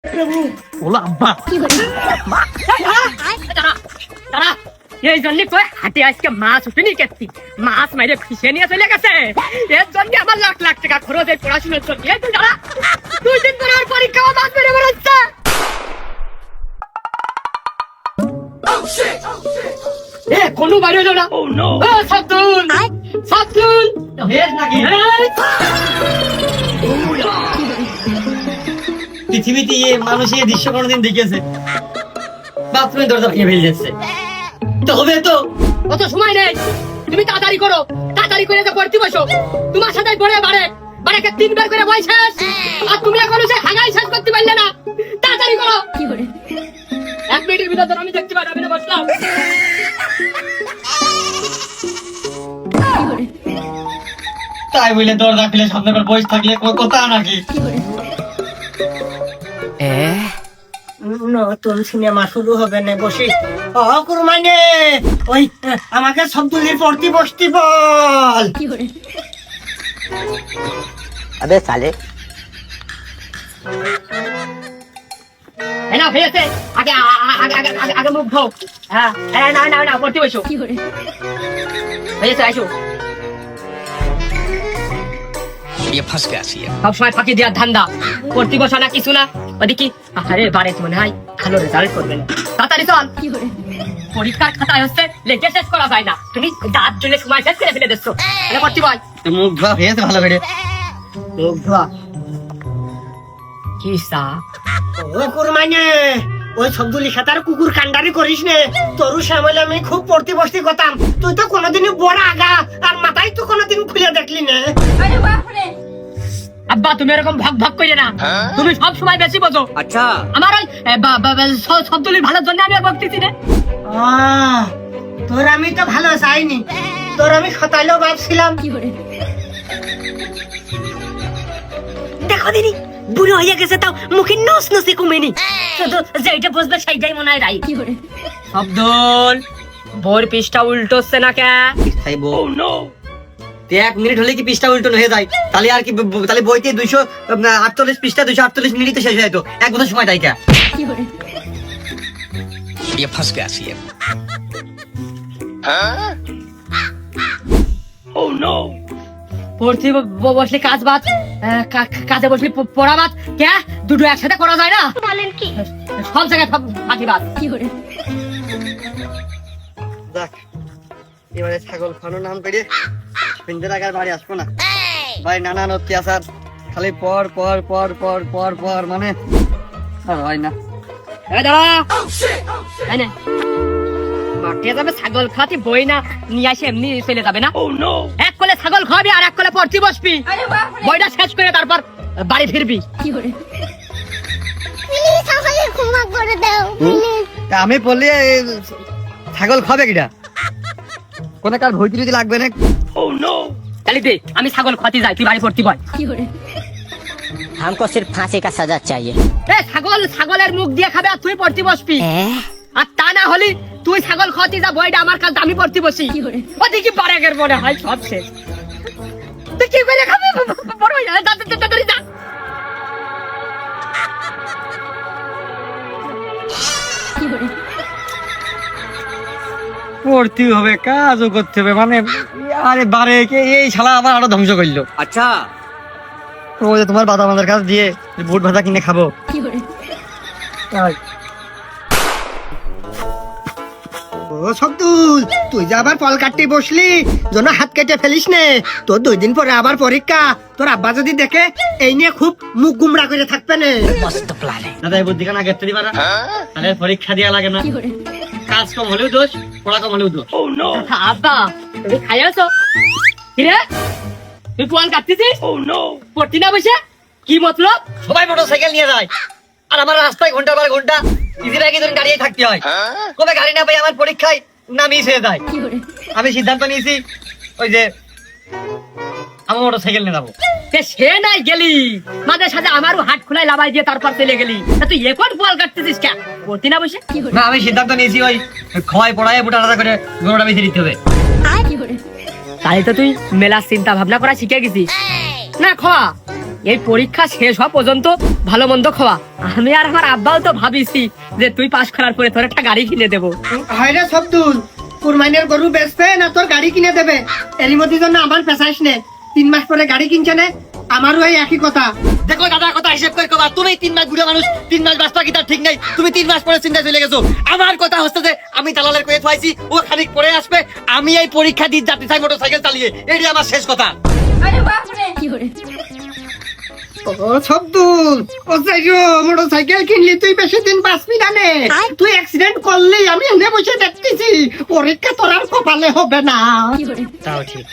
OLA আব্বা তারা এই জন্য কই হাটে আজকে মাছ উঠেনি কেছি মাছ মাইরে ফিসে নিয়ে চলে গেছে এর জন্য আমার লাখ লাখ টাকা খরচ এই পড়াশোনার জন্য এই তুই দাঁড়া 2 দিন পরে আর পরীক্ষা মাছ মেরে বেরোচ্ছে এ কোনো বাইরে যাও না ও নো ও সাবধান সাবধান হেড নাকি পৃথিবীতে মানুষ এই দৃশ্য কোনোদিন দেখেছে? বাথরুমে দরজা ভেঙে ফেলে যাচ্ছে তো হবে তো। অত সময় নেই, তুমি তাড়াতাড়ি করো, তাড়াতাড়ি করে তো পড়তে বসো। তোমার সাথে পড়ে বাড়িকে 3 বার করে বই শেষ, আর তুমি এখনো সে হাগাই শেষ করতে পারলে না। তাড়াতাড়ি করো। কি করে 1 মিনিটের ভিতর আমি দেখতে পারি, আমি বসলাম। তাই বলে দরজা খুলে সামনে করে বসে থাকলে কথা নাকি? নতুন সিনেমা শুরু হবে না, বসি কুরমাইনে ওই আমাকে শব্দলির পড়তে বসতে বল। अबे साले না হয়েছে, আগে আগে মুখ ধো। হ্যাঁ না পড়তে বসো। কি করে হয়েছে? আসো। ये फंस गया सी है। সব সময় ফাঁকি দেওয়ার ধান্দা, পড়তে বসা না কিছু না। ওদিকে আরে বারে মনে হয় ভালো রেজাল্ট করবে না। তাড়াতাড়ি চল। কি করে পরীক্ষার খাতায় হচ্ছে লেখে শেষ করা যায় না, তুমি দাঁত জন্য সময় শেষ করে ফেলে দিচ্ছ। এটা পড়তে বল। মুখ ধোয়া হয়েছে ভালো করে, মুখ ধোয়া। কি সা ও কুরমাইনে ওই শব্দলি খাতার কুকুর কান্ডারি করিস নে। তোরু শ্যামলে আমি খুব পড়তে বসতে কথাম, তুই তো কোনোদিনই বড় আগা আর মাথায় তো কোনোদিন খুলে দেখলি না। আব্বা তুমি এরকম ভাগ ভাগ করে না, তুমি সব সময় বেশি বোঝো। अच्छा আমার ওই শব্দলির ভালোর জন্য আমি আর বকতেছি না। তোর আমি তো ভালো চাইনি, তোর আমি সতাইলেও ভাবছিলাম। দেখো দিদি বুড়ো হয়ে গেছে, তাও মুখে নস নসি কমেনি, শুধু যেটা বুঝবে সেইটাই মনে হয় রাই। শব্দল বোর পৃষ্ঠা উল্টোচ্ছে না কে? তুই 1 মিনিট হলে কি পৃষ্ঠা উল্টো হয়ে যায়? তাহলে আর কি, তাহলে বইতে 248 পৃষ্ঠা 248 মিনিটে শেষ হয়ে যেত। 1 বছর সময় তাই কে? ये फंस गया सी है। পড়তে বসলে কাজ বাদ, কাজে বসলে পড়া বাদ, কে দুটো একসাথে করা যায় না? বলেন কি সব জায়গায় সব ফাঁকি বাদ। কি করে দেখ এবারে ছাগল খানো নাম করে পিন্দের আগে বাড়ি আসবো না ভাই। নানান অত্যাচার, খালি পর পর পর পর পর পর, মানে আর হয় না। মাঠে যাবে ছাগল খাওয়াতে, বই না নিয়ে আসে এমনি ফেলে যাবে না। এক কোলে ছাগল খাওয়াবি আর এক কোলে পড়তে বসবি, বইটা শেষ করে তারপর বাড়ি ফিরবি। কি করে আমি বললি ছাগল খাবে কিনা, কোন কার ভইতে যদি লাগবে না। তাহলে দে আমি ছাগল খাওয়াতে যাই, তুই বাড়ি পড়তে বল। কি করে हमको सिर्फ फांसी का सजा चाहिए। ছাগলের মুখ দিয়ে খাবে আর তুই পড়তে বসবি, আর তা না হলে তুই ছাগল খাওয়াতে যা, বইটা আমার কাছে আমি পড়তে বসি। ওদিকে বারেকের মনে হয় সব শেষ। তুই কি করে খাবি? বড় হয়ে যা, তাড়াতাড়ি যা। পড়তে হবে, কাজও করতে হবে, মানে আরে বারে এই শালা আবার আরো ধ্বংস করলো। अच्छा ও যে তোমার বাদাম আমাদের কাছ দিয়ে বুট ভাজা কিনে খাবো। তাই ও শব্দুল, তুই যে আবার ফল কাটতে বসলি, যেন হাত কেটে ফেলিস নে। তোর 2 দিন পরে আবার পরীক্ষা, তোর আব্বা যদি দেখে এই নিয়ে খুব মুখ গুমরা করে থাকবে না। मस्त प्लान है। দাদা এই বুদ্ধি কানা গেতে দিবা না, তাহলে পরীক্ষা দেয়া লাগে না। কাজ কম হলেও দোষ, পড়া কম হলেও দোষ। আব্বা তুমি খাই আছো? কিরে তুই ফল কাটতেছিস? পড়তি না বসে? কি মতলব? সবাই মোটরসাইকেল নিয়ে যায় আর আমার রাস্তায় ঘন্টা পর ঘন্টা ইজি ব্যাগে ধরে দাঁড়িয়ে থাকতে হয়। কবে গাড়ি না পাই আমার পরীক্ষায় না মিস হয়ে যায়। আমি সিদ্ধান্ত নিয়েছি ওই যে আমি মোটরসাইকেল নিয়ে যাবো। সে নাই গেলি মাঝে সাথে আমারও হাট খোলাই লাভাই দিয়ে তারপর চলে গেলি, তুই এখন ফল কাটতেছিস কে? পড়তি না বসে? না আমি সিদ্ধান্ত নিয়েছি ওই খোয়াই পড়ায় বুটা আলাদা করে গরুটা বেঁধে দিতে হবে। তাই তো তুই মেলা চিন্তা ভাবনা করা শিখে গেছিস না। খোয়া এই পরীক্ষা শেষ হওয়া পর্যন্ত ভালো মন্দ খাওয়া। আমি আর আমার আব্বাও তো ভাবিছি যে তুই পাশ করার পরে তোর একটা গাড়ি কিনে দেবো। হায়রে সবদুল, কুরবানের গরু বেচবে না তোর গাড়ি কিনে দেবে? এরই মধ্যে জন্য আমার পেশাইস নে, 3 মাস পরে গাড়ি কিনছে না, আমারও এই একই কথা। দেখো দাদা, কথা হিসেব করে কবা, তুমি 3 মাস বুড়া মানুষ, 3 মাস বাঁচবা কি তার ঠিক নেই। তুমি 3 মাস পরে চিন্তা চলে গেছো। আমার কথা হচ্ছে যে আমি দালালের কয়ে থাইছি, ও খানিক পরে আসবে, আমি এই পরীক্ষা দিয়ে যাতে চাই মোটরসাইকেল চালিয়ে, এটি আমার শেষ কথা। ও সবদুল, ও যাইও মোটরসাইকেল কিনলি, তুই বেশি দিন বাঁচবি না নে। তুই অ্যাক্সিডেন্ট করলি, আমি এনে বসে দেখতেছি, পরীক্ষা তোর আর কপালে হবে না। তাও ঠিক।